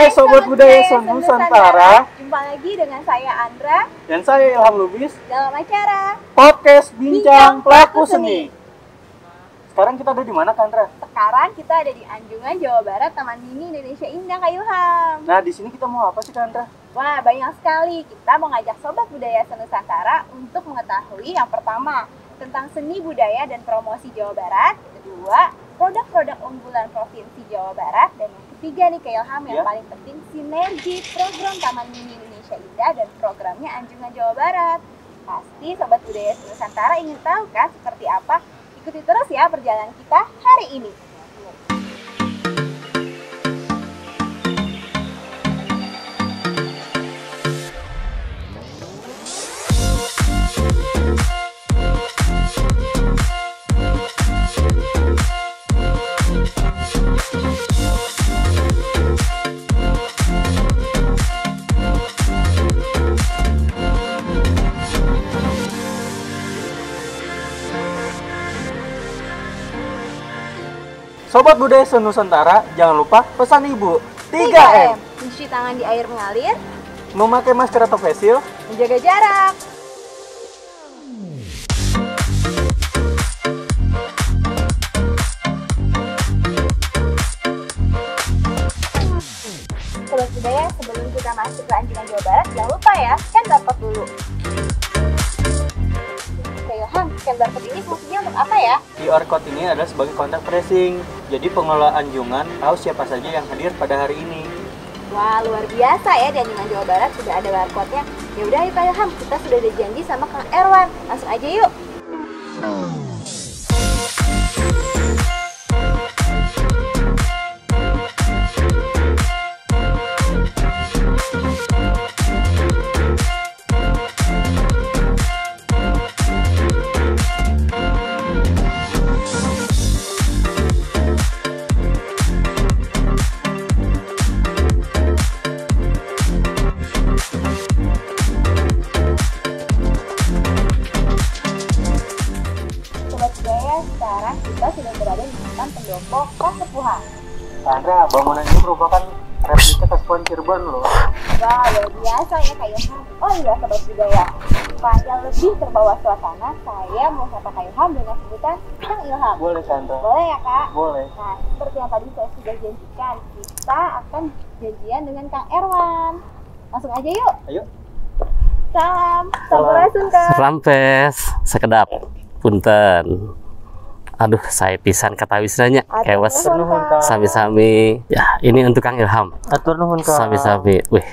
Sobat Budaya Nusantara. Jumpa lagi dengan saya Andra Dan saya Ilham Lubis dalam acara Podcast Bincang Pelaku Seni. Sekarang kita ada di mana, Kak Andra? Sekarang kita ada di Anjungan, Jawa Barat, Taman Mini Indonesia Indah, Kak Ilham. Nah, di sini kita mau apa sih, Kak Andra? Wah, banyak sekali. Kita mau ngajak Sobat Budaya Nusantara untuk mengetahui yang pertama tentang seni budaya dan promosi Jawa Barat. Kedua, produk-produk unggulan Provinsi Jawa Barat. Dan yang ketiga nih, Kak Ilham, yang paling penting sinergi program Taman Mini Indonesia Indah dan programnya Anjungan Jawa Barat. Pasti Sobat Budaya Nusantara ingin tahu kan seperti apa? Ikuti terus ya perjalanan kita hari ini. Sobat Budaya Nusantara, jangan lupa pesan ibu 3M. Mencuci tangan di air mengalir, Memakai masker atau face shield, menjaga jarak. Sobat Budaya, sebelum kita masuk ke Anjungan Jawa Barat, jangan lupa ya, scan barcode dulu. Ilham, scan barcode ini fungsinya untuk apa ya? QR code ini adalah sebagai kontak tracing. Jadi pengelola Anjungan tahu siapa saja yang hadir pada hari ini. Wah, luar biasa ya, di Anjungan Jawa Barat sudah ada barcode-nya. Ya udah, Pak Ilham, kita sudah ada janji sama Kang Erwan. Langsung aja yuk. Sekarang kita sudah berada di depan pendopo Kasepuhan. Andra, bangunan ini merupakan replika Kasepuhan Cirebon loh. Wah, luar biasa ya Kak Ilham. Oh iya, Sobat Budaya, supaya lebih terbawa suasana, saya mau sapa Kak Ilham dengan sebutan Kang Ilham. Boleh, Andra? Boleh ya Kak? Boleh. Nah, seperti yang tadi saya sudah janjikan, kita akan janjian dengan Kang Erwan. Langsung aja yuk. Ayo. Salam. Sampurasun Kak. Selampes, sekedap. Punten. Aduh, saya pisan kata wisnanya. Kewas. Sami-sami. Ya, ini untuk Kang Ilham. Atur nuhun, Kak. Sami-sami. Wih,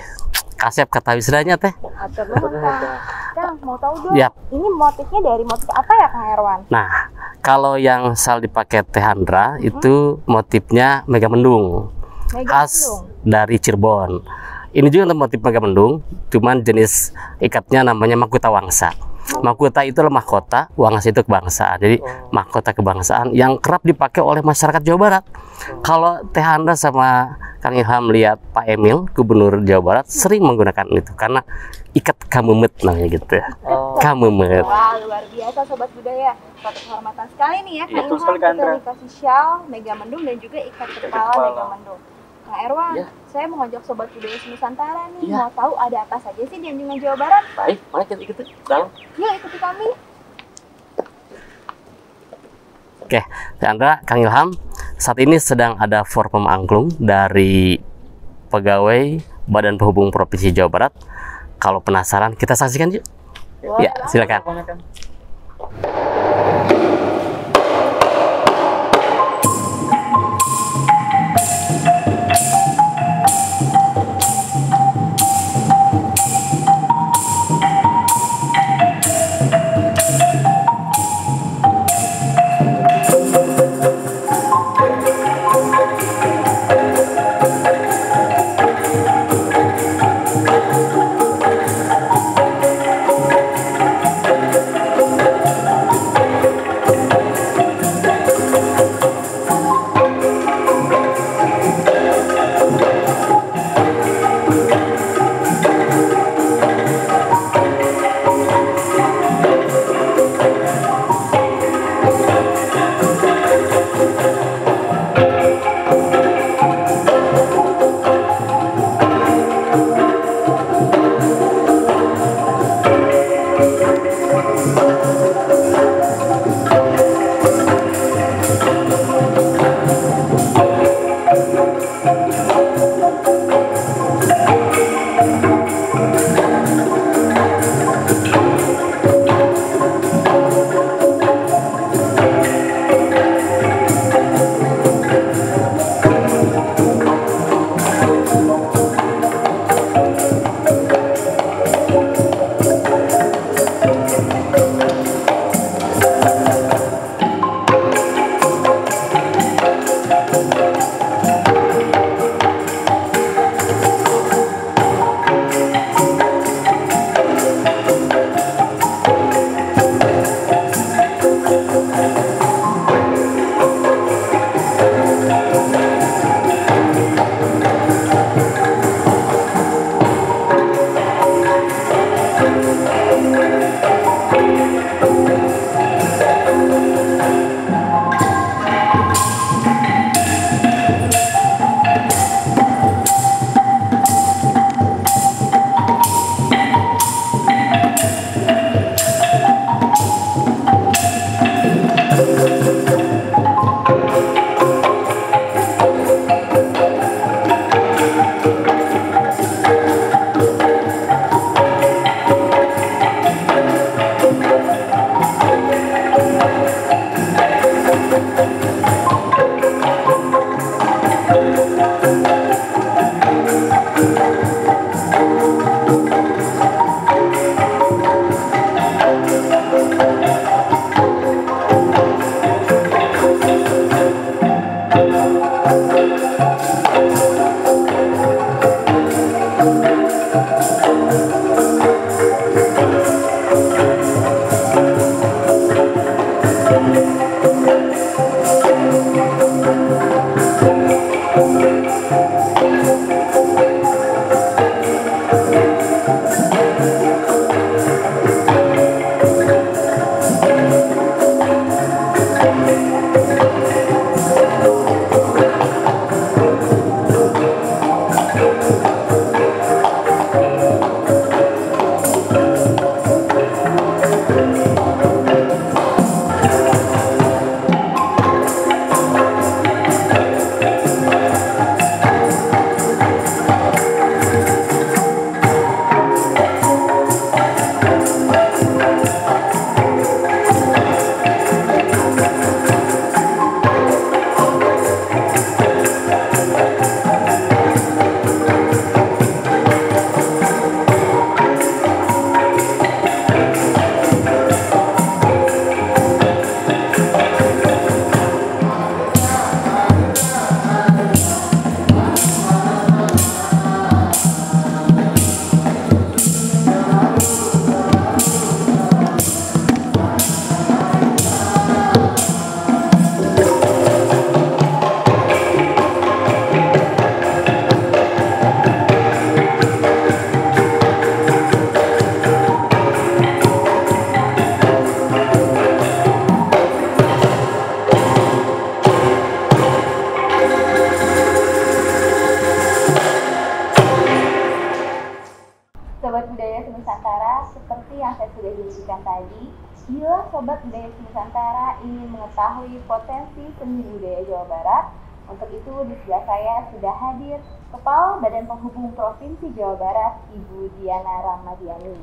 kasep kata wisnanya teh. Atur nuhun, Kang. Kang, mau tahu dong, Yap. ini motifnya dari motif apa ya Kang Erwan? Nah, kalau yang sal dipakai Teh Andra itu motifnya Megamendung. Khas dari Cirebon. Ini juga motif Megamendung, cuman jenis ikatnya namanya mahkota wangsa. Mahkota itu adalah mahkota, wangsa itu kebangsaan. Jadi mahkota kebangsaan yang kerap dipakai oleh masyarakat Jawa Barat. Kalau Teh Andra sama Kang Ilham lihat Pak Emil, Gubernur Jawa Barat, sering menggunakan itu karena ikat kamemet namanya gitu. Kamemet. Wah, luar biasa Sobat Budaya. Suatu kehormatan sekali nih ya Kang Betul Ilham, sekali, Kak kita Andra. dikasih shawl Megamendung dan juga ikat kepala Megamendung. Kang Erwan, saya mau ngajak Sobat Budaya Nusantara nih, mau tahu ada apa saja sih di Anjungan Jawa Barat? Baik, mari kita ikuti dalam. Yuk ikuti kami. Oke, Teh Andra, Kang Ilham, saat ini sedang ada forum angklung dari pegawai Badan Penghubung Provinsi Jawa Barat. Kalau penasaran, kita saksikan yuk. Ya, silakan. Sobat Budaya Nusantara, seperti yang saya sudah jelaskan tadi, bila Sobat Budaya Nusantara ingin mengetahui potensi seni budaya Jawa Barat, untuk itu di sebelah saya sudah hadir Kepala Badan Penghubung Provinsi Jawa Barat, Ibu Diana Ramadiani.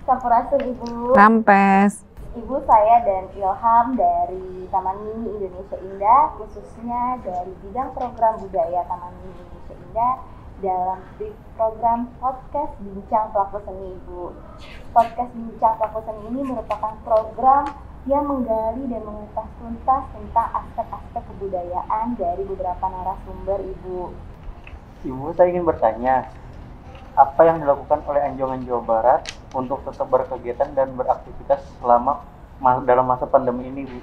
Sampurasun Ibu. Rampes. Ibu, saya dan Ilham dari Taman Mini Indonesia Indah, khususnya dari bidang program budaya Taman Mini Indonesia Indah, dalam program Podcast Bincang Pelaku Seni, Ibu. Podcast Bincang Pelaku Seni ini merupakan program yang menggali dan mengupas tuntas tentang aspek-aspek kebudayaan dari beberapa narasumber, Ibu. Ibu, saya ingin bertanya, apa yang dilakukan oleh Anjungan Jawa Barat untuk tetap berkegiatan dan beraktivitas selama dalam masa pandemi ini, Bu?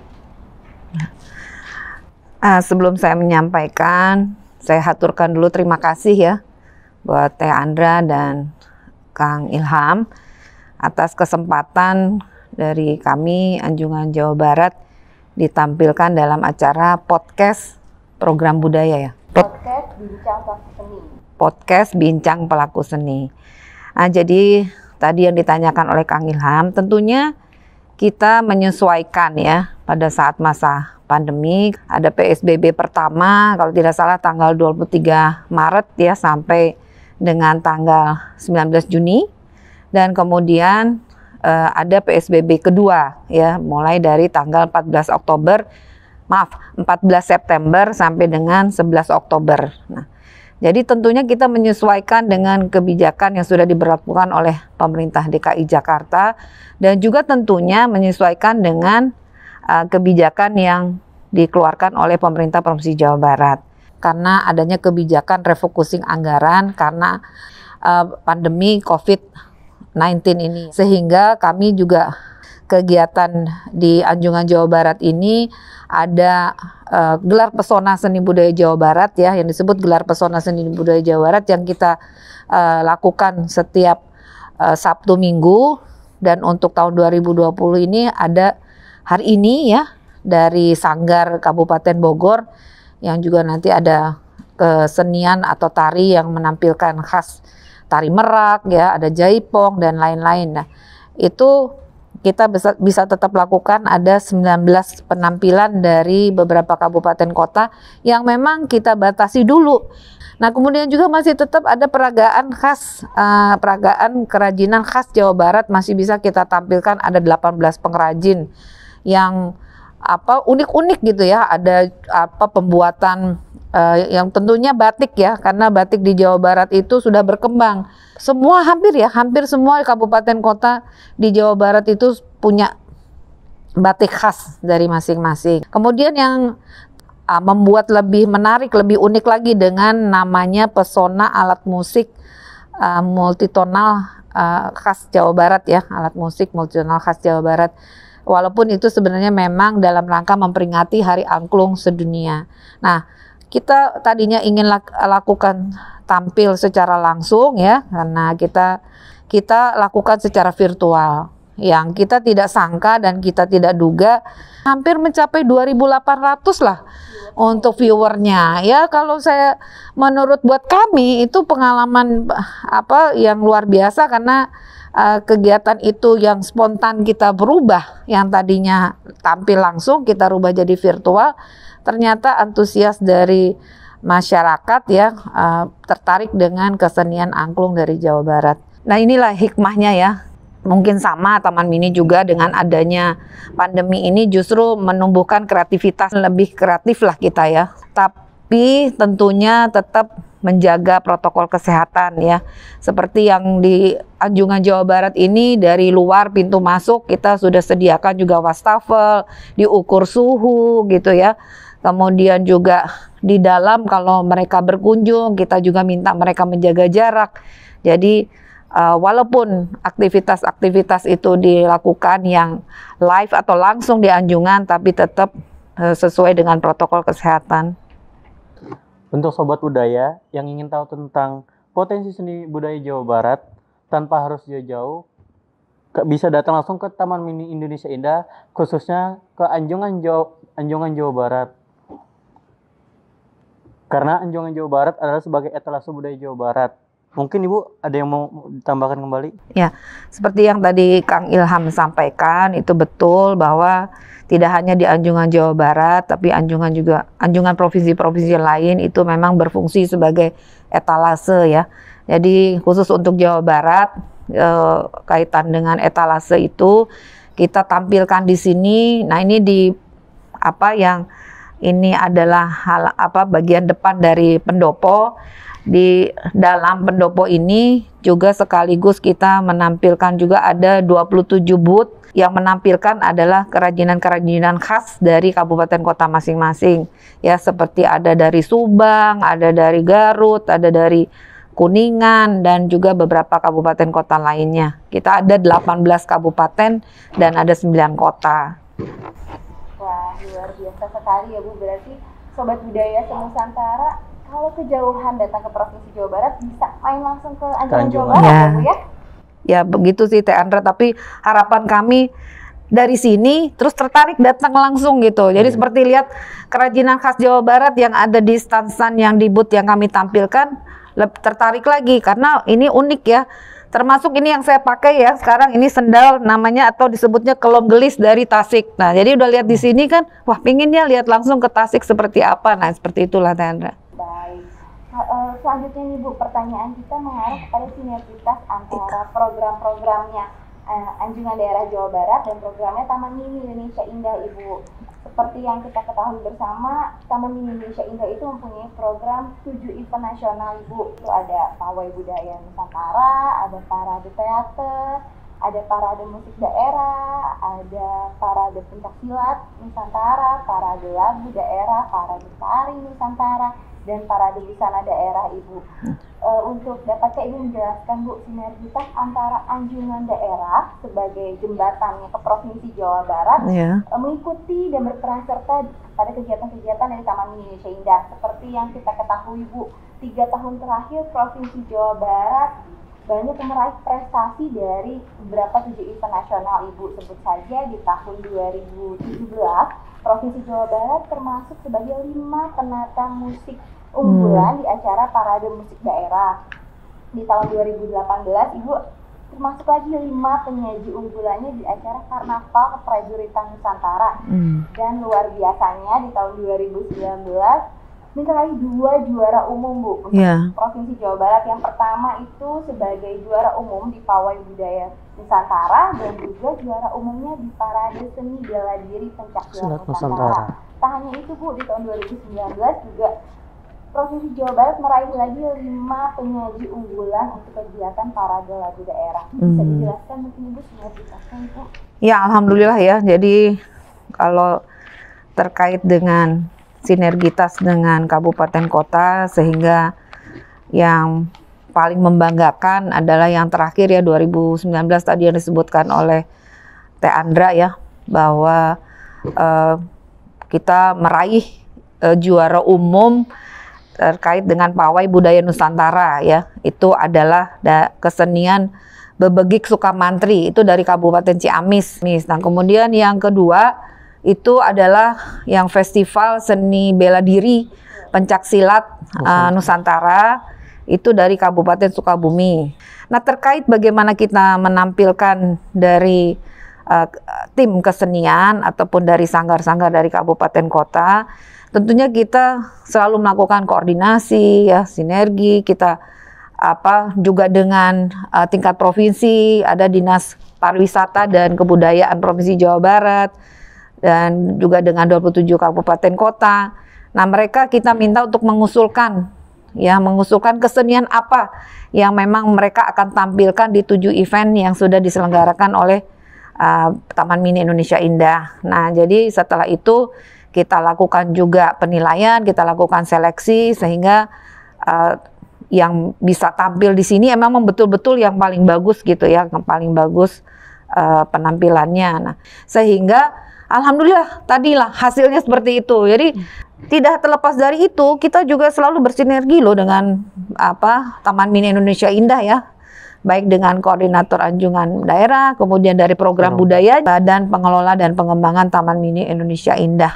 Sebelum saya menyampaikan, saya haturkan dulu terima kasih ya buat Teh Andra dan Kang Ilham atas kesempatan dari kami Anjungan Jawa Barat ditampilkan dalam acara podcast program budaya ya. Podcast Bincang Pelaku Seni. Podcast Bincang Pelaku Seni. Jadi tadi yang ditanyakan oleh Kang Ilham, tentunya kita menyesuaikan ya pada saat masa pandemi. Ada PSBB pertama kalau tidak salah tanggal 23 Maret ya sampai dengan tanggal 19 Juni, dan kemudian ada PSBB kedua ya mulai dari tanggal 14 September sampai dengan 11 Oktober. Nah, Jadi tentunya kita menyesuaikan dengan kebijakan yang sudah diberlakukan oleh pemerintah DKI Jakarta dan juga tentunya menyesuaikan dengan kebijakan yang dikeluarkan oleh pemerintah Provinsi Jawa Barat. Karena adanya kebijakan refocusing anggaran karena pandemi COVID-19 ini. Sehingga kami juga kegiatan di Anjungan Jawa Barat ini ada gelar pesona seni budaya Jawa Barat ya, yang disebut gelar pesona seni budaya Jawa Barat yang kita lakukan setiap Sabtu Minggu, dan untuk tahun 2020 ini ada hari ini ya dari Sanggar Kabupaten Bogor yang juga nanti ada kesenian atau tari yang menampilkan khas tari merak ya, ada jaipong dan lain-lain. Nah, itu kita bisa tetap lakukan, ada 19 penampilan dari beberapa kabupaten kota yang memang kita batasi dulu. Nah, kemudian juga masih tetap ada peragaan khas, peragaan kerajinan khas Jawa Barat masih bisa kita tampilkan, ada 18 pengrajin yang unik-unik gitu ya, ada pembuatan yang tentunya batik ya, karena batik di Jawa Barat itu sudah berkembang. Hampir semua kabupaten kota di Jawa Barat itu punya batik khas dari masing-masing. Kemudian yang membuat lebih menarik, lebih unik lagi dengan namanya pesona alat musik multitonal khas Jawa Barat ya, alat musik multitonal khas Jawa Barat. Walaupun itu sebenarnya memang dalam rangka memperingati Hari Angklung Sedunia. Nah, kita tadinya ingin lakukan tampil secara langsung ya, karena kita lakukan secara virtual. Yang kita tidak sangka dan kita tidak duga hampir mencapai 2.800 lah untuk viewernya. Ya, kalau menurut buat kami itu pengalaman yang luar biasa, karena kegiatan itu yang spontan kita berubah, yang tadinya tampil langsung kita rubah jadi virtual. Ternyata antusias dari masyarakat ya tertarik dengan kesenian angklung dari Jawa Barat. Nah, inilah hikmahnya ya. Mungkin sama Taman Mini juga dengan adanya pandemi ini justru menumbuhkan kreativitas, lebih kreatif lah kita ya. Tapi tentunya tetap menjaga protokol kesehatan ya. Seperti yang di Anjungan Jawa Barat ini, dari luar pintu masuk kita sudah sediakan juga wastafel, diukur suhu gitu ya. Kemudian juga di dalam kalau mereka berkunjung kita juga minta mereka menjaga jarak. Jadi walaupun aktivitas-aktivitas itu dilakukan yang live atau langsung di Anjungan, tapi tetap sesuai dengan protokol kesehatan. Untuk Sobat Budaya yang ingin tahu tentang potensi seni budaya Jawa Barat tanpa harus jauh-jauh, bisa datang langsung ke Taman Mini Indonesia Indah, khususnya ke Anjungan Jawa Barat. Karena Anjungan Jawa Barat adalah sebagai etalase budaya Jawa Barat. Mungkin Ibu ada yang mau ditambahkan kembali? Ya, seperti yang tadi Kang Ilham sampaikan, itu betul bahwa tidak hanya di Anjungan Jawa Barat, tapi Anjungan provinsi-provinsi lain itu memang berfungsi sebagai etalase ya. Jadi khusus untuk Jawa Barat, kaitan dengan etalase itu kita tampilkan di sini. Nah, ini ini adalah bagian depan dari pendopo. Di dalam pendopo ini juga sekaligus kita menampilkan juga ada 27 booth yang menampilkan adalah kerajinan-kerajinan khas dari kabupaten kota masing-masing ya, seperti ada dari Subang, ada dari Garut, ada dari Kuningan, dan juga beberapa kabupaten kota lainnya. Kita ada 18 kabupaten dan ada 9 kota. Wah, luar biasa sekali ya Bu. Berarti Sobat Budaya Senusantara kalau kejauhan datang ke Provinsi Jawa Barat bisa main langsung ke Anjungan Jawa Barat ya Bu ya? Ya begitu sih Teh Andra, tapi harapan kami dari sini terus tertarik datang langsung gitu. Jadi seperti lihat kerajinan khas Jawa Barat yang ada di stand-stand yang di booth yang kami tampilkan, tertarik lagi karena ini unik ya. Termasuk ini yang saya pakai ya sekarang, ini sendal namanya atau disebutnya kelom gelis dari Tasik. Nah, jadi udah lihat di sini kan, wah pinginnya lihat langsung ke Tasik seperti apa. Nah, seperti itulah Teh Andra. Baik. Selanjutnya nih Bu, pertanyaan kita mengarah kepada sinergitas antara program-programnya Anjungan Daerah Jawa Barat dan programnya Taman Mini Indonesia Indah Ibu. Seperti yang kita ketahui bersama, Taman Mini Indonesia Indah itu mempunyai program 7 event nasional, Ibu. Itu ada pawai budaya Nusantara, ada parade teater, ada parade musik daerah, ada parade pencaksilat Nusantara, parade lagu daerah, parade tari Nusantara, dan parade busana daerah, Ibu. Untuk dapat saya ingin menjelaskan, Bu, sinergitas antara anjungan daerah sebagai jembatannya ke Provinsi Jawa Barat mengikuti dan berperan serta pada kegiatan-kegiatan dari Taman Mini Indonesia Indah. Seperti yang kita ketahui, Bu, 3 tahun terakhir Provinsi Jawa Barat banyak meraih prestasi dari beberapa 7 event nasional, Ibu. Sebut saja di tahun 2017, Provinsi Jawa Barat termasuk sebagai 5 penata musik unggulan di acara parade musik daerah. Di tahun 2018, Ibu, termasuk lagi 5 penyaji unggulannya di acara Karnaval Keprajuritan Nusantara. Dan luar biasanya di tahun 2019 meraih 2 juara umum, Bu, untuk Provinsi Jawa Barat. Yang pertama itu sebagai juara umum di Pawai Budaya Nusantara dan juga juara umumnya di Parade Seni Bela Diri Pencaksilat Nusantara. Tak hanya itu, Bu, di tahun 2019 juga Provinsi Jawa Barat meraih lagi 5 penyaji unggulan untuk kegiatan parade lagu daerah. Bisa dijelaskan mungkin, Ibu, sinergitasnya, Ibu? Ya, alhamdulillah ya. Jadi kalau terkait dengan sinergitas dengan kabupaten kota, sehingga yang paling membanggakan adalah yang terakhir ya 2019 tadi yang disebutkan oleh Teh Andra ya, bahwa kita meraih juara umum terkait dengan Pawai Budaya Nusantara ya. Itu adalah kesenian Bebegik Sukamantri, itu dari Kabupaten Ciamis. Nah, kemudian yang kedua itu adalah yang Festival Seni Bela Diri Pencaksilat Nusantara, itu dari Kabupaten Sukabumi. Nah, terkait bagaimana kita menampilkan dari tim kesenian ataupun dari sanggar-sanggar dari kabupaten kota, tentunya kita selalu melakukan koordinasi ya, sinergi kita juga dengan tingkat provinsi, ada Dinas Pariwisata dan Kebudayaan Provinsi Jawa Barat, dan juga dengan 27 kabupaten kota. Nah, mereka kita minta untuk mengusulkan kesenian apa yang memang mereka akan tampilkan di 7 event yang sudah diselenggarakan oleh Taman Mini Indonesia Indah. Nah, jadi setelah itu kita lakukan juga penilaian, kita lakukan seleksi sehingga yang bisa tampil di sini memang betul-betul yang paling bagus gitu ya, yang paling bagus penampilannya. Nah, sehingga alhamdulillah tadilah hasilnya seperti itu. Jadi tidak terlepas dari itu, kita juga selalu bersinergi loh dengan Taman Mini Indonesia Indah ya. Baik dengan koordinator anjungan daerah, kemudian dari program budaya, dan pengelola dan pengembangan Taman Mini Indonesia Indah.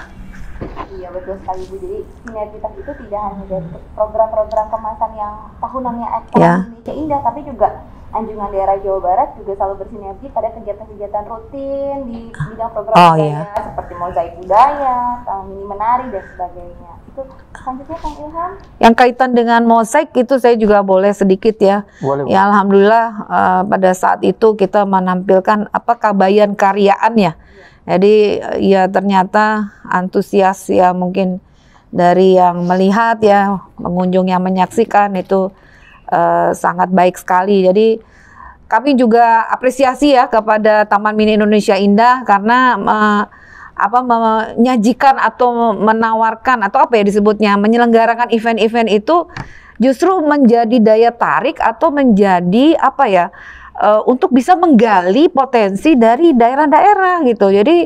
Iya, betul sekali, Bu. Jadi sinergitas itu tidak hanya dari program-program kemasan yang tahunannya Taman Indonesia Indah, tapi juga anjungan daerah Jawa Barat juga selalu bersinergi pada kegiatan-kegiatan rutin di bidang program budaya seperti mozaik budaya, Taman Mini menari dan sebagainya. Itu selanjutnya Kang Ilham. Yang kaitan dengan mozaik itu saya juga boleh sedikit ya. Boleh. Ya, alhamdulillah pada saat itu kita menampilkan kabayan karyaan ya. Jadi ya ternyata antusias ya, mungkin dari yang melihat ya, pengunjung yang menyaksikan itu sangat baik sekali. Jadi kami juga apresiasi ya kepada Taman Mini Indonesia Indah karena menyajikan atau menawarkan atau disebutnya menyelenggarakan event-event itu justru menjadi daya tarik atau menjadi untuk bisa menggali potensi dari daerah-daerah gitu. Jadi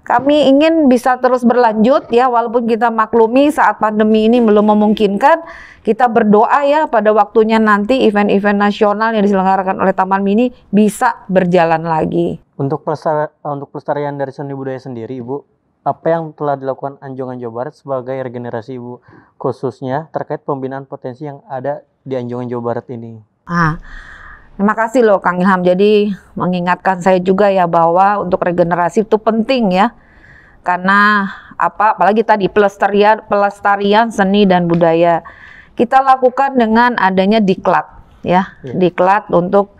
kami ingin bisa terus berlanjut ya, walaupun kita maklumi saat pandemi ini belum memungkinkan. Kita berdoa ya pada waktunya nanti event-event nasional yang diselenggarakan oleh Taman Mini bisa berjalan lagi. Untuk pelestarian dari seni budaya sendiri, Ibu, apa yang telah dilakukan Anjungan Jawa Barat sebagai regenerasi, Ibu, khususnya terkait pembinaan potensi yang ada di Anjungan Jawa Barat ini? Terima kasih loh Kang Ilham. Jadi mengingatkan saya juga ya bahwa untuk regenerasi itu penting ya. Karena apalagi tadi pelestarian seni dan budaya. Kita lakukan dengan adanya diklat ya. Diklat untuk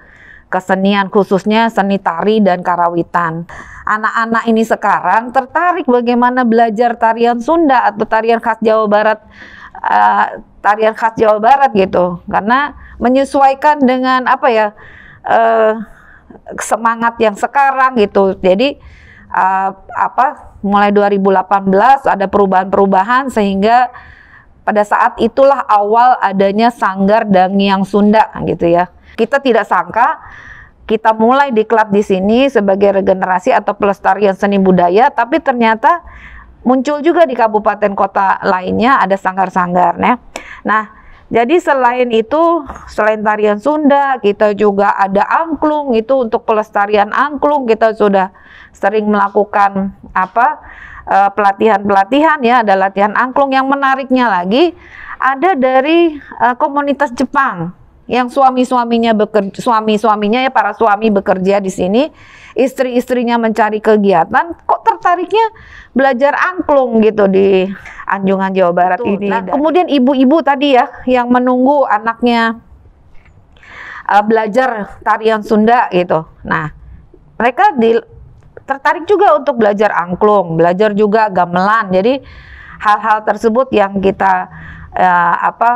kesenian khususnya seni tari dan karawitan. anak-anak ini sekarang tertarik bagaimana belajar tarian Sunda atau tarian khas Jawa Barat, tarian khas Jawa Barat gitu, karena menyesuaikan dengan apa ya, semangat yang sekarang gitu. Jadi mulai 2018 ada perubahan-perubahan sehingga pada saat itulah awal adanya Sanggar Dangiang Sunda gitu ya. Kita tidak sangka kita mulai diklat di sini sebagai regenerasi atau pelestarian seni budaya, tapi ternyata muncul juga di kabupaten kota lainnya ada sanggar-sanggar ya. Nah, jadi selain itu, selain tarian Sunda, kita juga ada angklung. Itu untuk pelestarian angklung kita sudah sering melakukan pelatihan-pelatihan ya, ada latihan angklung. Yang menariknya lagi ada dari komunitas Jepang yang suami-suaminya ya, para suami bekerja di sini, istri-istrinya mencari kegiatan, kok tertariknya belajar angklung gitu di Anjungan Jawa Barat ini. Nah, kemudian ibu-ibu tadi ya yang menunggu anaknya belajar tarian Sunda gitu. Nah, mereka tertarik juga untuk belajar angklung, belajar juga gamelan. Jadi hal-hal tersebut yang kita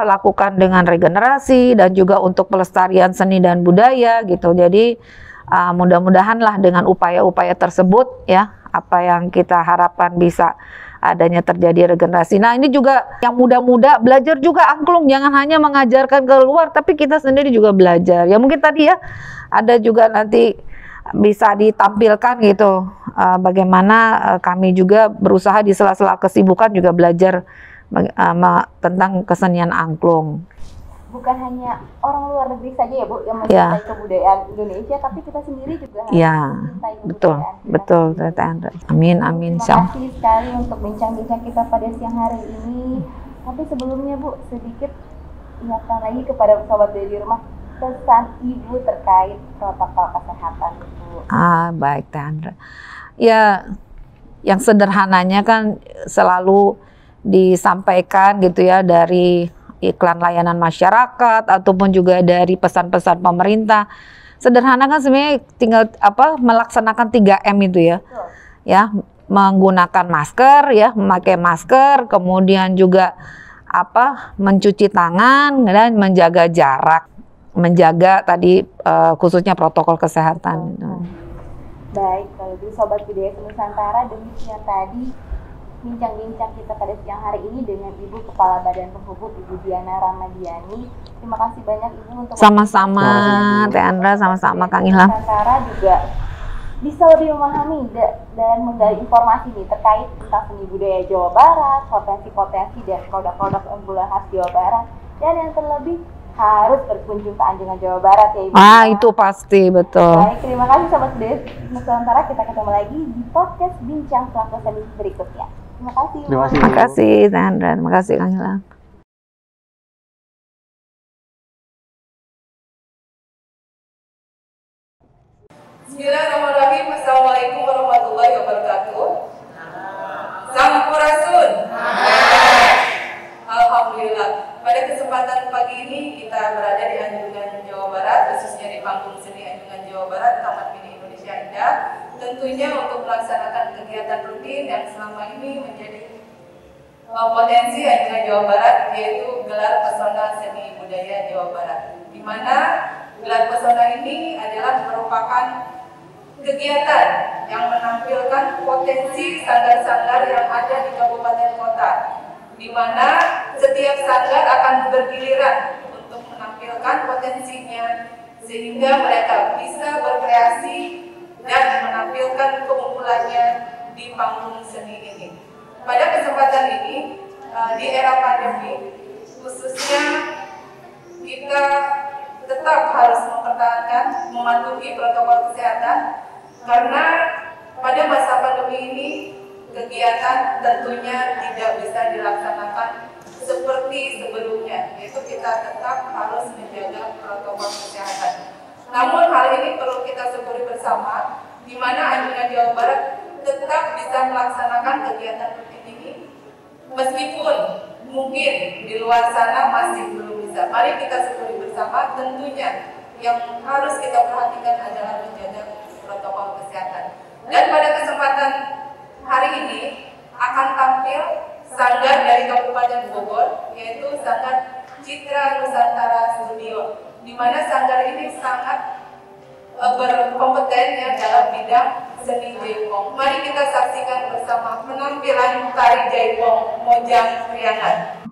lakukan dengan regenerasi dan juga untuk pelestarian seni dan budaya gitu. Jadi mudah-mudahan lah dengan upaya-upaya tersebut ya, apa yang kita harapkan bisa adanya terjadi regenerasi. Nah, ini juga yang muda-muda belajar juga angklung, jangan hanya mengajarkan ke luar, tapi kita sendiri juga belajar. Ya mungkin tadi ya ada juga nanti bisa ditampilkan gitu, bagaimana kami juga berusaha di sela-sela kesibukan juga belajar tentang kesenian angklung. Bukan hanya orang luar negeri saja ya Bu yang mencintai kebudayaan Indonesia, tapi kita sendiri juga harus mencintai kebudayaan. Betul, amin. Terima kasih sekali untuk bincang-bincang kita pada siang hari ini. Tapi sebelumnya Bu, sedikit ingatkan lagi kepada sobat budaya di rumah, pesan Ibu terkait protokol kesehatan Bu. Baik Teh Andra. Ya, yang sederhananya kan selalu disampaikan gitu ya dari iklan layanan masyarakat ataupun juga dari pesan-pesan pemerintah. Sederhana kan sebenarnya tinggal melaksanakan 3M itu ya. Betul. Ya, menggunakan masker ya, memakai masker, kemudian juga mencuci tangan dan menjaga jarak, menjaga tadi khususnya protokol kesehatan. Baik, kalau gitu Sobat Budaya Nusantara, demikian tadi bincang-bincang kita pada siang hari ini dengan Ibu Kepala Badan Penghubung Ibu Diana Ramadiani. Terima kasih banyak Ibu untuk sama-sama Teh Andra, sama-sama Kang Ilham. Nusantara juga bisa lebih memahami dan menggali informasi nih terkait tentang seni budaya Jawa Barat, potensi-potensi dan produk-produk unggulan khas Jawa Barat, dan yang terlebih harus berkunjung ke Anjungan Jawa Barat ya Ibu. Itu pasti, betul. Baik, terima kasih Sobat Budaya Nusantara. Kita ketemu lagi di podcast Bincang Pelaku Seni berikutnya. Terima kasih. Terima kasih Teh Andra, terima kasih Kang Ilham. Bismillahirrahmanirrahim. Assalamualaikum warahmatullahi wabarakatuh. Sampurasun. Alhamdulillah. Pada kesempatan pagi ini kita berada di Anjungan Jawa Barat, khususnya di Panggung Seni Anjungan Jawa Barat, Taman Mini Indonesia Indah. Tentunya untuk melaksanakan kegiatan rutin yang selama ini menjadi potensi Anjungan Jawa Barat, yaitu gelar pesona seni budaya Jawa Barat, di mana gelar pesona ini adalah merupakan kegiatan yang menampilkan potensi sanggar-sanggar yang ada di kabupaten kota, di mana setiap sanggar akan bergiliran untuk menampilkan potensinya, sehingga mereka bisa berkreasi dan menampilkan keunggulannya di panggung seni ini. Pada kesempatan ini, di era pandemi, khususnya kita tetap harus mempertahankan, mematuhi protokol kesehatan, karena pada masa pandemi ini kegiatan tentunya tidak bisa dilaksanakan seperti sebelumnya, yaitu kita tetap harus menjaga protokol kesehatan. Namun hal ini perlu kita syukuri bersama, di mana Anjungan Jawa Barat tetap bisa melaksanakan kegiatan rutin ini, meskipun mungkin di luar sana masih belum bisa. Mari kita syukuri bersama. Tentunya yang harus kita perhatikan adalah menjaga protokol kesehatan. Dan pada kesempatan hari ini akan tampil sanggar dari Kabupaten Bogor, yaitu Sanggar Citra Nusantara Studio, di mana sanggar ini sangat berkompeten ya dalam bidang seni jaipong. Mari kita saksikan bersama penampilan tari jaipong Mojang Priangan.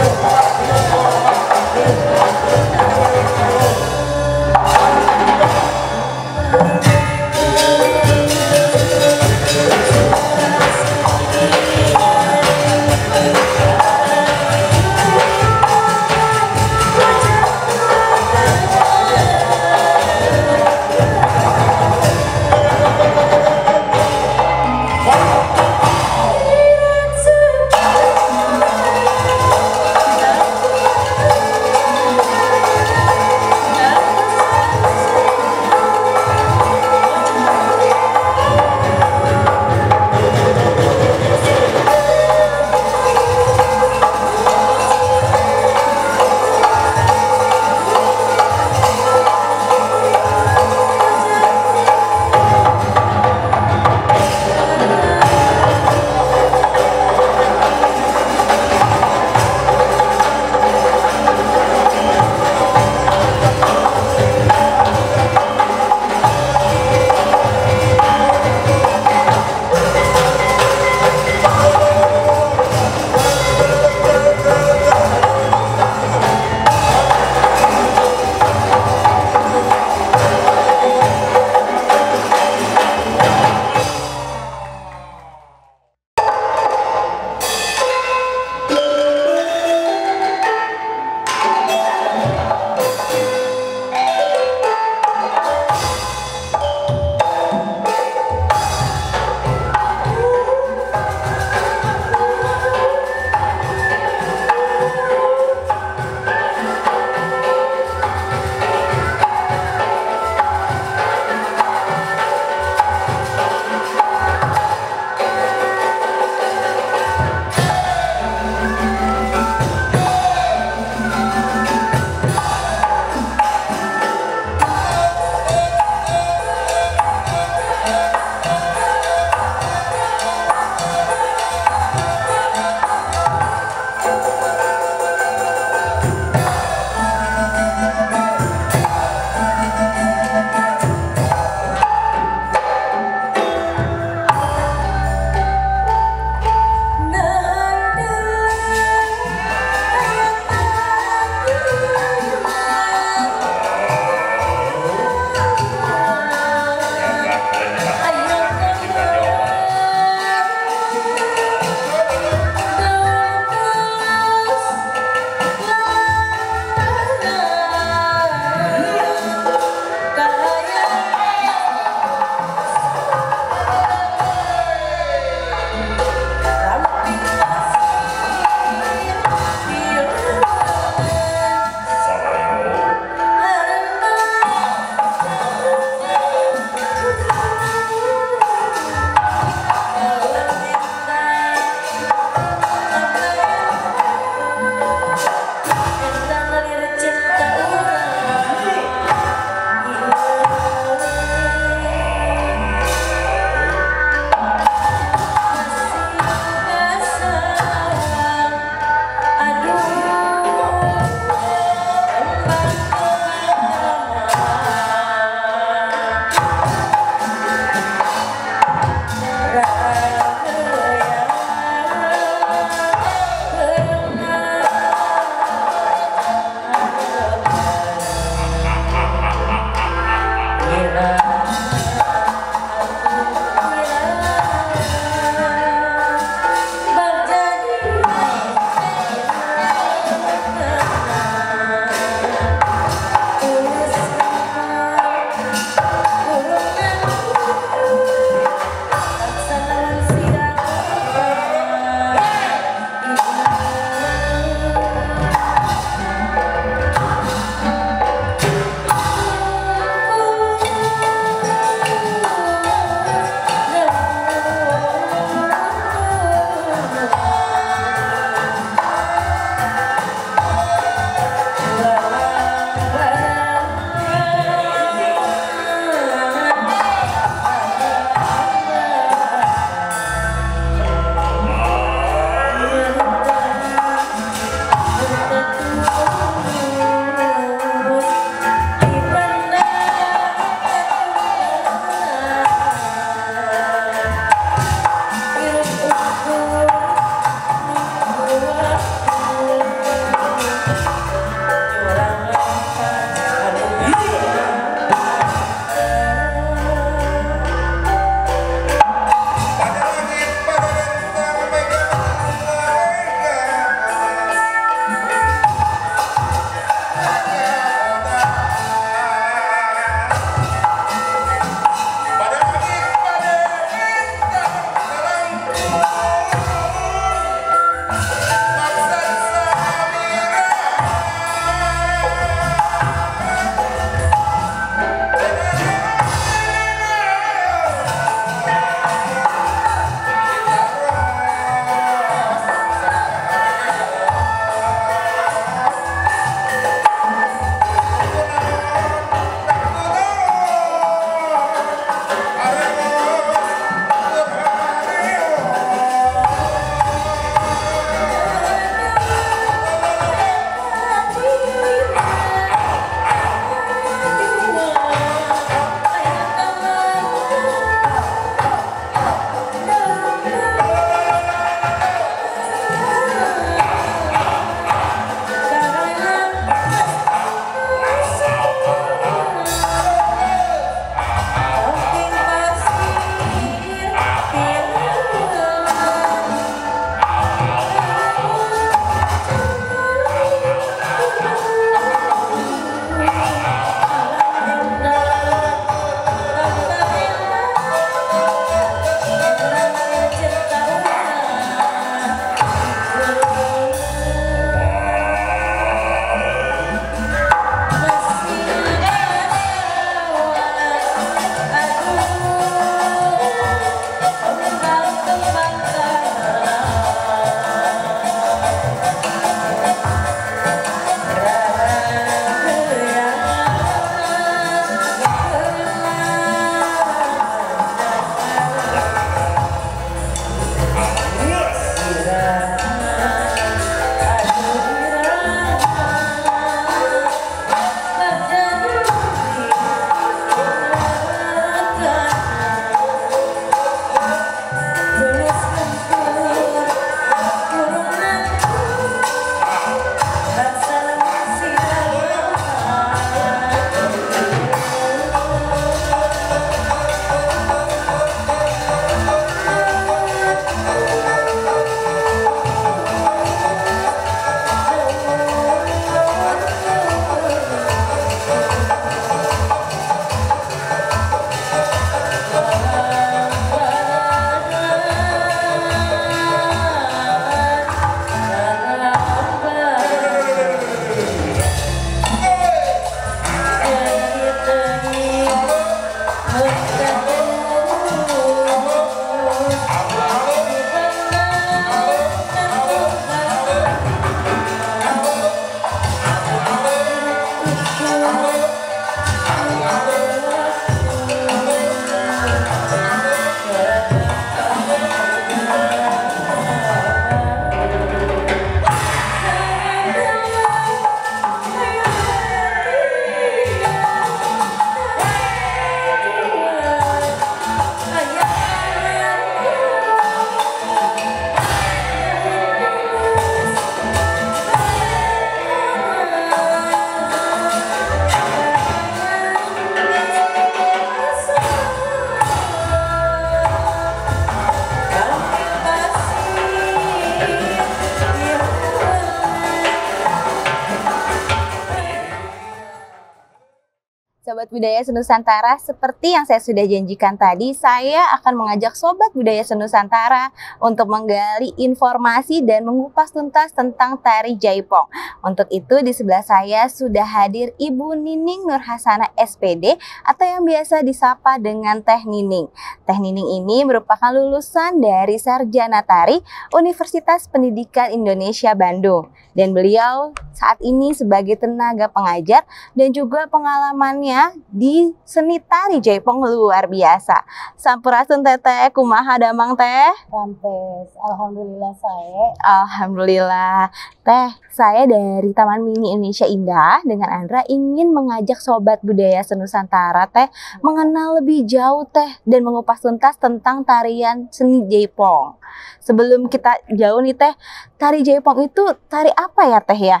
Sobat Budaya Senusantara, seperti yang saya sudah janjikan tadi, saya akan mengajak Sobat Budaya Senusantara untuk menggali informasi dan mengupas tuntas tentang tari Jaipong. Untuk itu di sebelah saya sudah hadir Ibu Nining Nurhasana SPD atau yang biasa disapa dengan Teh Nining. Teh Nining ini merupakan lulusan dari Sarjana Tari Universitas Pendidikan Indonesia Bandung. Dan beliau saat ini sebagai tenaga pengajar dan juga pengalamannya di seni tari Jaipong luar biasa. Sampurasun Teteh, kumaha damang Teh? Rampes, alhamdulillah saya. Alhamdulillah. Teh, saya dari Taman Mini Indonesia Indah dengan Andra ingin mengajak Sobat Budaya Senusantara Teh mengenal lebih jauh Teh dan mengupas tuntas tentang tarian seni Jaipong. Sebelum kita jauh nih Teh, tari Jaipong itu tari apa ya Teh ya?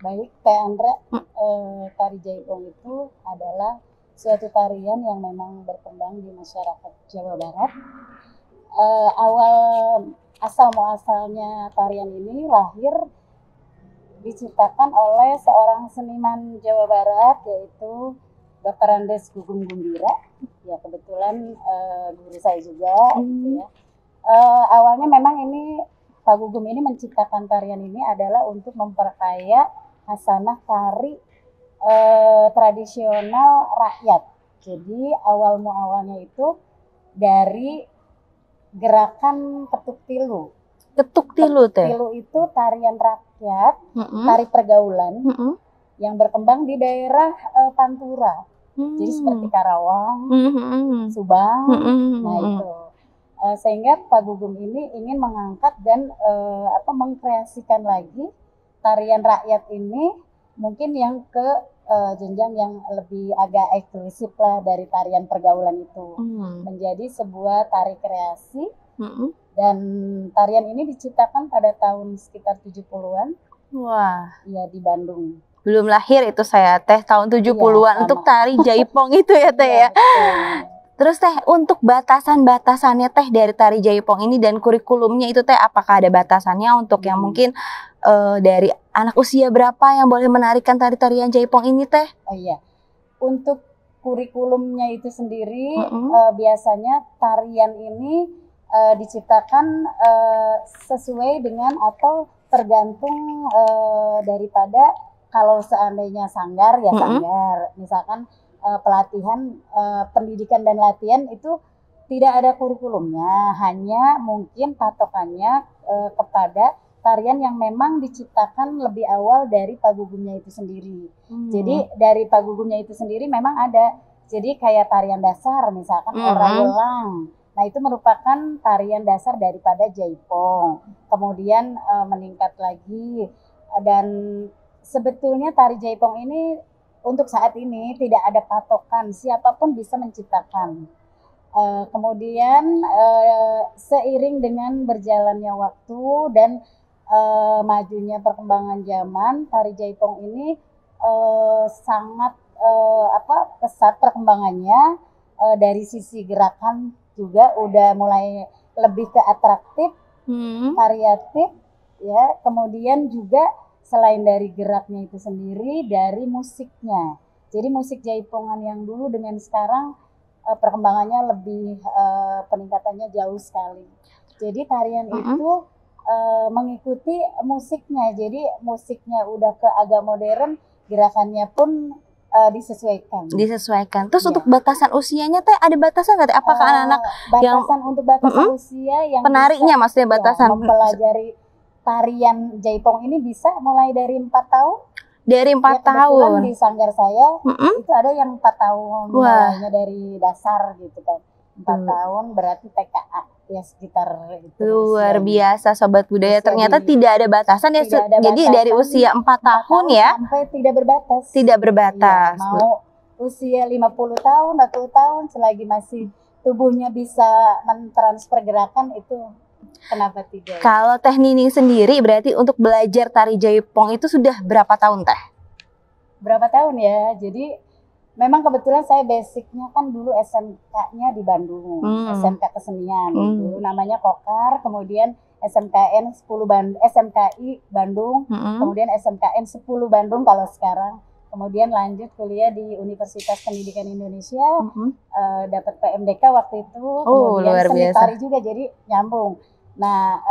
Baik, Teh Andra, tari Jaipong itu adalah suatu tarian yang memang berkembang di masyarakat Jawa Barat. Asal muasalnya tarian ini lahir diciptakan oleh seorang seniman Jawa Barat, yaitu Dr. Andes Gugum Gumbira. Ya kebetulan guru saya juga. Gitu ya. Awalnya memang ini Pak Gugum ini menciptakan tarian ini adalah untuk memperkaya hasanah tari tradisional rakyat. Jadi awalnya itu dari gerakan ketuk tilu. Ketuk tilu Teh. Ketuk tilu itu tarian rakyat, tari pergaulan yang berkembang di daerah Pantura. Jadi seperti Karawang, Subang, nah itu. Sehingga Pak Gugum ini ingin mengangkat dan mengkreasikan lagi tarian rakyat ini mungkin yang ke jenjang yang lebih agak eksklusif lah dari tarian pergaulan itu, menjadi sebuah tari kreasi. Dan tarian ini diciptakan pada tahun sekitar 70-an. Wah, ya di Bandung. Belum lahir itu saya Teh, tahun 70-an untuk tari Jaipong itu ya Teh ya. Terus Teh, untuk batasan-batasannya Teh dari tari Jaipong ini dan kurikulumnya itu Teh, apakah ada batasannya untuk yang mungkin dari anak usia berapa yang boleh menarikan tari-tarian Jaipong ini Teh? Oh iya, untuk kurikulumnya itu sendiri biasanya tarian ini diciptakan sesuai dengan atau tergantung daripada kalau seandainya sanggar ya sanggar, misalkan pelatihan pendidikan dan latihan itu tidak ada kurikulumnya, hanya mungkin patokannya kepada tarian yang memang diciptakan lebih awal dari Pak Gugumnya itu sendiri. Jadi dari Pak Gugumnya itu sendiri memang ada, jadi kayak tarian dasar misalkan Ora Welang. Nah itu merupakan tarian dasar daripada Jaipong. Kemudian meningkat lagi dan sebetulnya tari Jaipong ini untuk saat ini tidak ada patokan, siapapun bisa menciptakan. Kemudian seiring dengan berjalannya waktu dan majunya perkembangan zaman, tari Jaipong ini sangat pesat perkembangannya. Dari sisi gerakan juga udah mulai lebih ke atraktif, variatif, ya. Kemudian juga selain dari geraknya itu sendiri, dari musiknya. Jadi musik Jaipongan yang dulu dengan sekarang perkembangannya lebih peningkatannya jauh sekali. Jadi tarian itu mengikuti musiknya. Jadi musiknya udah ke agak modern, gerakannya pun disesuaikan. Terus untuk batasan usianya Teh, ada batasan nggak Teh? Apakah anak-anak yang untuk batasan usia yang penariknya maksudnya batasan mempelajari tarian Jaipong ini bisa mulai dari 4 tahun? Dari 4 tahun. Di sanggar saya itu ada yang 4 tahun mulainya dari dasar gitu kan. 4 tahun berarti TKA ya sekitar itu. Luar biasa Sobat Budaya, ternyata tidak ada batasan ya. Jadi dari usia 4 tahun ya sampai tidak berbatas. Tidak berbatas. Ya, mau usia 50 tahun, 40 tahun selagi masih tubuhnya bisa mentransfer gerakan itu kenapa tidak? Kalau Teh Nining sendiri berarti untuk belajar tari Jaipong itu sudah berapa tahun Teh? Berapa tahun ya? Jadi memang kebetulan saya basicnya kan dulu SMK-nya di Bandung, SMK Kesenian, dulu namanya Kokar, kemudian SMKN 10 SMKI Bandung, kemudian SMKN 10 Bandung kalau sekarang, kemudian lanjut kuliah di Universitas Pendidikan Indonesia, dapat PMDK waktu itu, kemudian luar seni biasa. tari juga, jadi nyambung. Nah,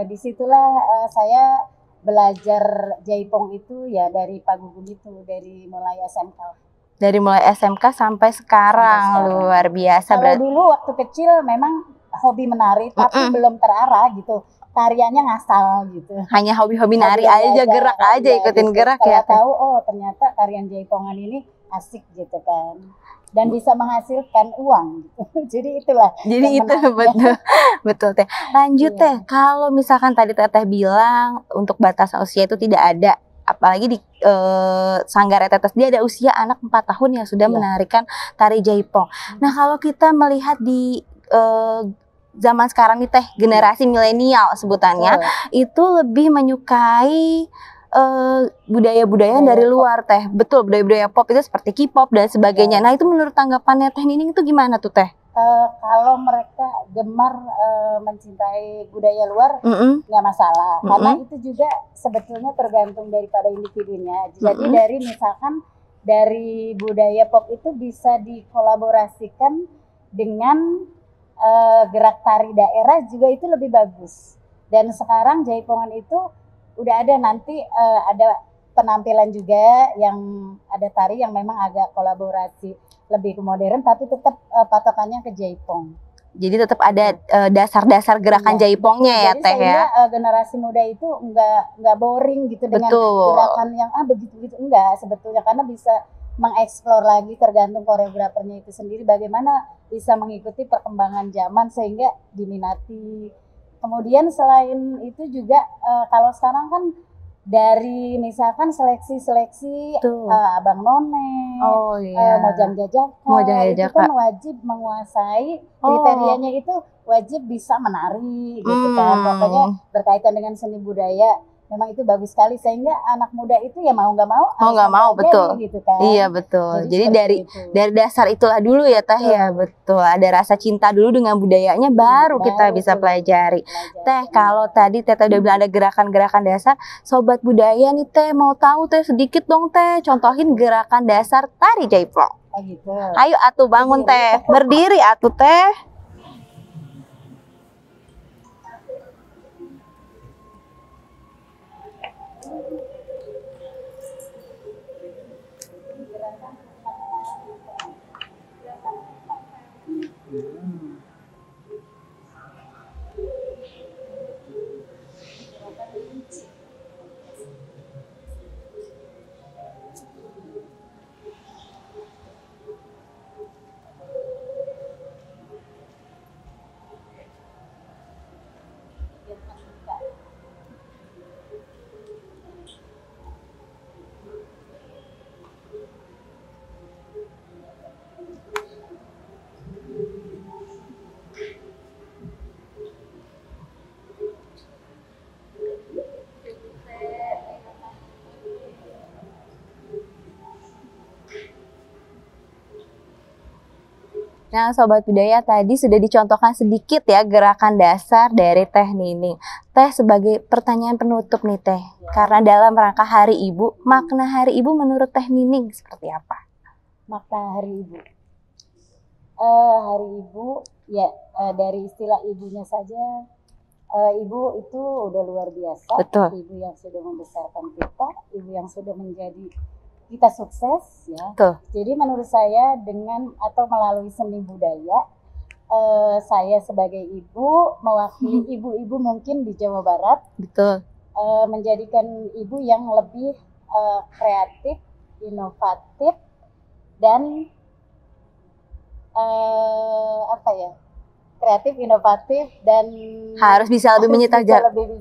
disitulah saya belajar jaipong itu ya dari Pak Gugum itu, dari mulai SMK. Dari mulai SMK sampai sekarang, luar biasa. Kalau dulu waktu kecil memang hobi menari, tapi belum terarah gitu. Tariannya ngasal gitu. Hanya hobi-hobi nari aja, gerak aja, ikutin gitu. gerak Setelah ya. tahu, oh ternyata tarian jaipongan ini asik gitu kan. Dan bisa menghasilkan uang gitu. Jadi itulah. Jadi itu betul, betul Teh. Lanjut Teh, kalau misalkan tadi Teteh bilang untuk batasan usia itu tidak ada, apalagi di Sanggar Tetes dia ada usia anak 4 tahun yang sudah menarikan tari jaipong. Nah kalau kita melihat di zaman sekarang nih Teh, generasi milenial sebutannya, itu lebih menyukai budaya-budaya dari luar Teh. Betul, budaya-budaya pop itu seperti K-pop dan sebagainya. Nah itu menurut tanggapannya Teh Nining itu gimana tuh Teh? Kalau mereka gemar mencintai budaya luar, nggak masalah. Karena itu juga sebetulnya tergantung daripada individunya. Jadi dari misalkan dari budaya pop itu bisa dikolaborasikan dengan gerak tari daerah juga itu lebih bagus. Dan sekarang jaipongan itu udah ada nanti ada penampilan juga yang ada tari yang memang agak kolaborasi lebih ke modern tapi tetap patokannya ke jaipong. Jadi tetap ada dasar-dasar gerakan jaipongnya ya Teh ya. Generasi muda itu nggak boring gitu dengan gerakan yang begitu-begitu, enggak sebetulnya, karena bisa mengeksplor lagi tergantung koreografernya itu sendiri bagaimana bisa mengikuti perkembangan zaman sehingga diminati. Kemudian selain itu juga kalau sekarang kan dari misalkan seleksi-seleksi Abang None, Mojang Jajaka, itu kan wajib menguasai kriterianya, itu wajib bisa menari gitu kan. Pokoknya berkaitan dengan seni budaya memang itu bagus sekali sehingga anak muda itu ya mau nggak mau betul gitu kan. Iya betul. Jadi dari dasar itulah dulu ya Teh ya, betul. Ada rasa cinta dulu dengan budayanya baru kita bisa pelajari. Teh kalau tadi Teh udah bilang ada gerakan-gerakan dasar, sobat budaya nih Teh mau tahu Teh sedikit dong Teh, contohin gerakan dasar tari jaipong. Gitu. Ayo atuh bangun Teh, berdiri atuh Teh. Nah, Sobat Budaya tadi sudah dicontohkan sedikit ya gerakan dasar dari Teh Nining. Teh, sebagai pertanyaan penutup nih Teh, karena dalam rangka Hari Ibu, makna Hari Ibu menurut Teh Nining seperti apa? Makna Hari Ibu? Hari Ibu, ya dari istilah ibunya saja, ibu itu udah luar biasa. Betul. Ibu yang sudah membesarkan kita, ibu yang sudah menjadi kita sukses ya. Betul. Jadi menurut saya dengan atau melalui seni budaya, saya sebagai ibu mewakili ibu-ibu mungkin di Jawa Barat. Betul. Menjadikan ibu yang lebih kreatif, inovatif dan kreatif, inovatif dan harus bisa lebih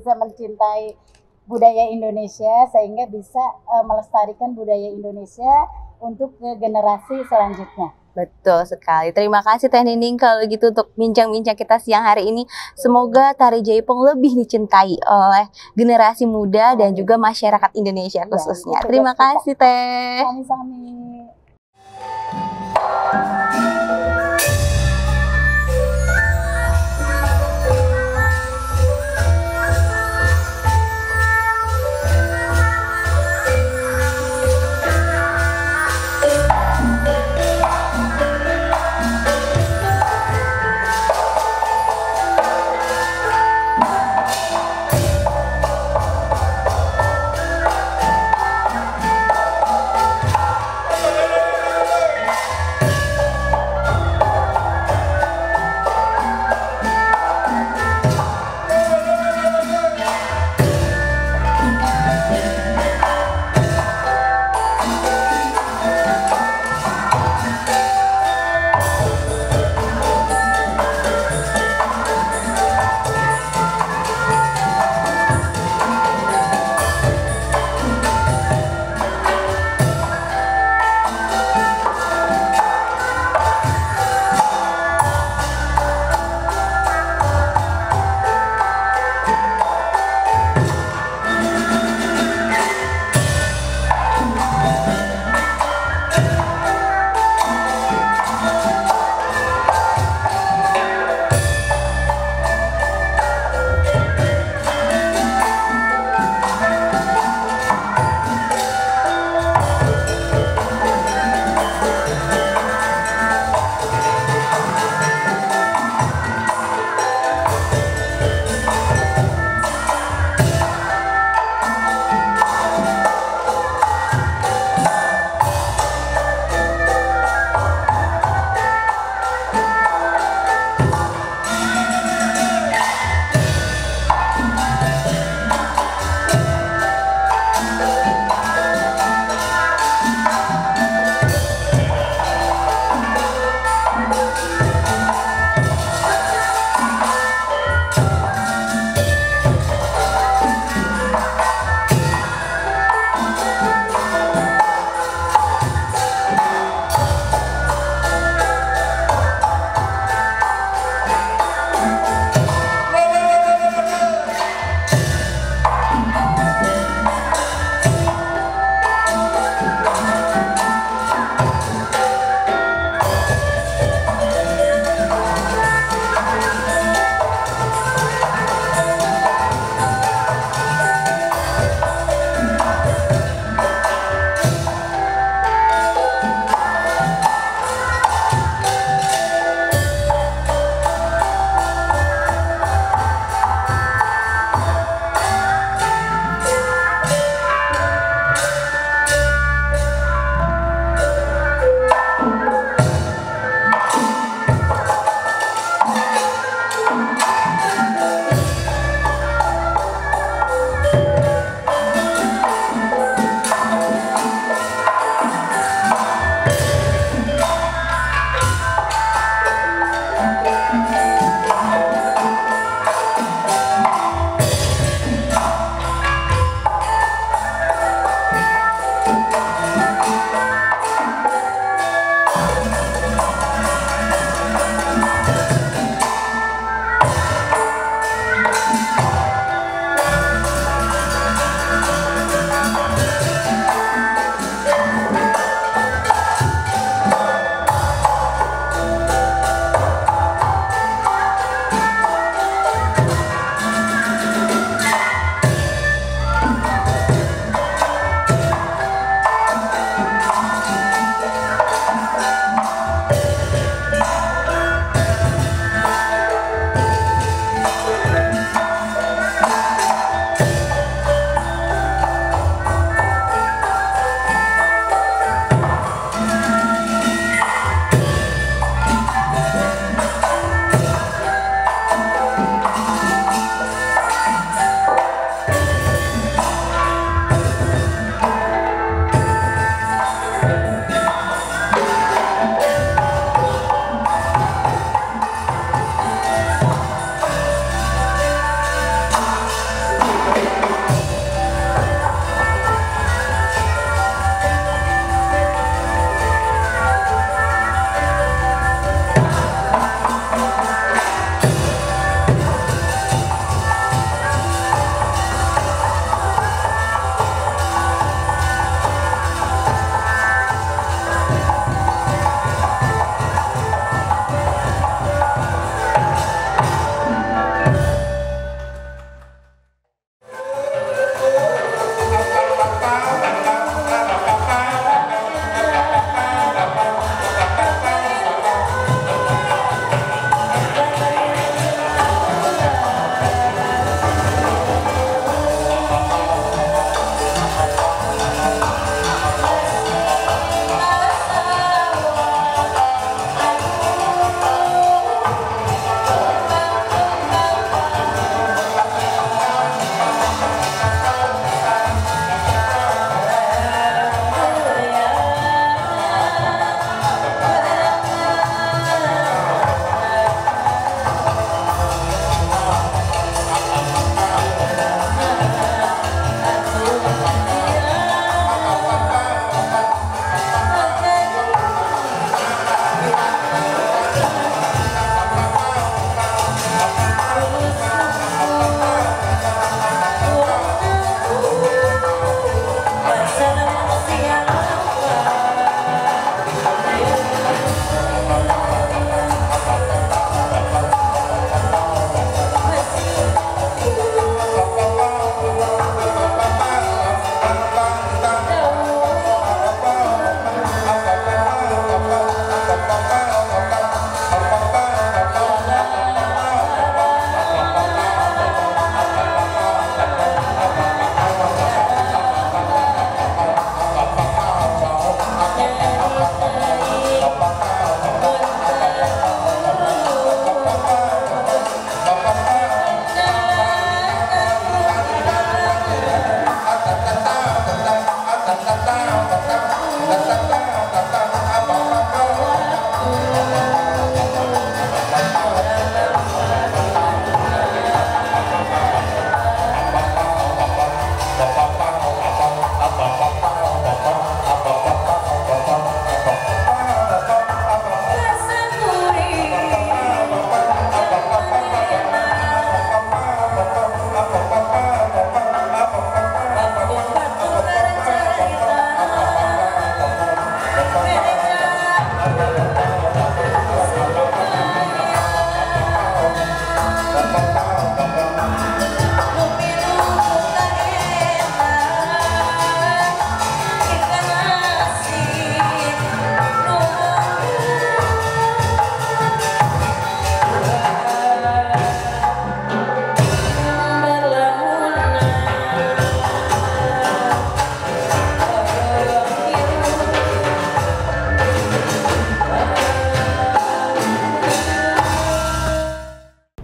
mencintai budaya Indonesia sehingga bisa melestarikan budaya Indonesia untuk ke generasi selanjutnya. Betul sekali. Terima kasih Teh Nining kalau gitu untuk bincang-bincang kita siang hari ini. Semoga tari jaipong lebih dicintai oleh generasi muda dan juga masyarakat Indonesia khususnya. Terima kasih Teh. Sami-sami.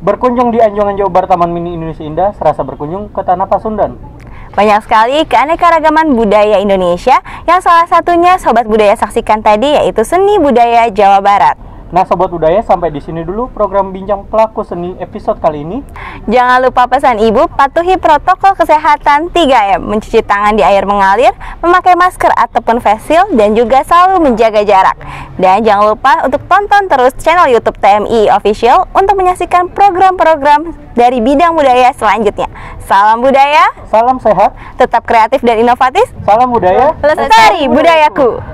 Berkunjung di Anjungan Jawa Barat Taman Mini Indonesia Indah, serasa berkunjung ke Tanah Pasundan. Banyak sekali keanekaragaman budaya Indonesia yang salah satunya Sobat Budaya saksikan tadi yaitu seni budaya Jawa Barat. Nah Sobat Budaya, sampai di sini dulu program Bincang Pelaku Seni episode kali ini. Jangan lupa pesan ibu, patuhi protokol kesehatan 3M, mencuci tangan di air mengalir, memakai masker ataupun face shield, dan juga selalu menjaga jarak. Dan jangan lupa untuk tonton terus channel YouTube TMI Official untuk menyaksikan program-program dari bidang budaya selanjutnya. Salam budaya, Salam sehat, tetap kreatif dan inovatif, salam budaya, lestari budayaku.